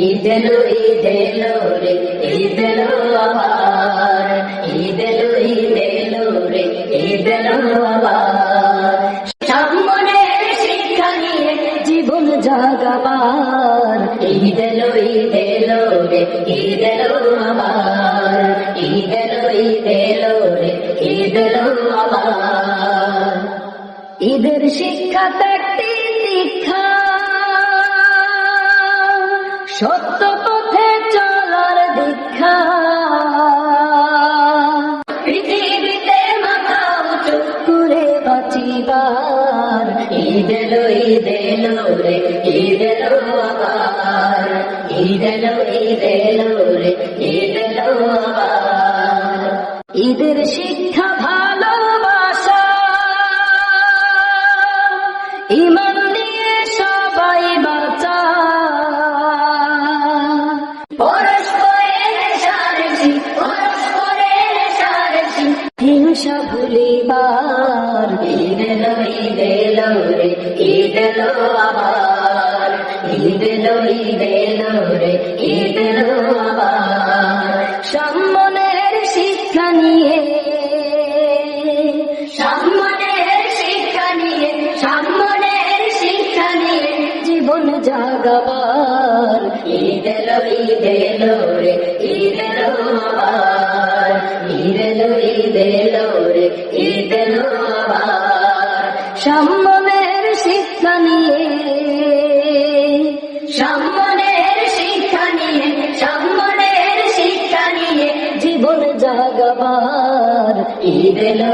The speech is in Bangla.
ঈদ এলো রে ঈদ এলো আবার, ঈদ এলো রে ঈদ এলো আবার। সামনের শিক্ষা নিয়ে জীবন জাগাবার, ঈদ এলো রে ঈদ এলো আবার, ঈদ এলো রে ঈদ এলো আবার। ঈদের শিক্ষা ত্যাগটি দীক্ষা, সত্য পথে চলার দীক্ষা। পৃথিবীতে মাথা উঁচু করে বাঁচিবার, ঈদ এলো রে ঈদ এলো আবার, ঈদ এলো রে ঈদ এলো আবার। ঈদের শিক্ষা ভালোবাসা, ঈমান নিয়ে সবাই বাঁচা। হিংসা ভুলিবার, ঈদ এলো রে ঈদ এলো আবার, ঈদ এলো রে ঈদ এলো আবার। সম্মানের শিক্ষা নিয়ে, সম্মানের শিক্ষা নিয়ে, সম্মানের শিক্ষা নিয়ে জীবন জাগাবার, ঈদ এলো রে ঈদ এলো আবার, ঈদ এলো রে ঈদ এলো আবার। সম্মানের শিক্ষা নিয়ে, সম্মানের শিক্ষা নিয়ে, সম্মানের শিক্ষা নিয়ে জীবন জাগাবার, ঈদ এলো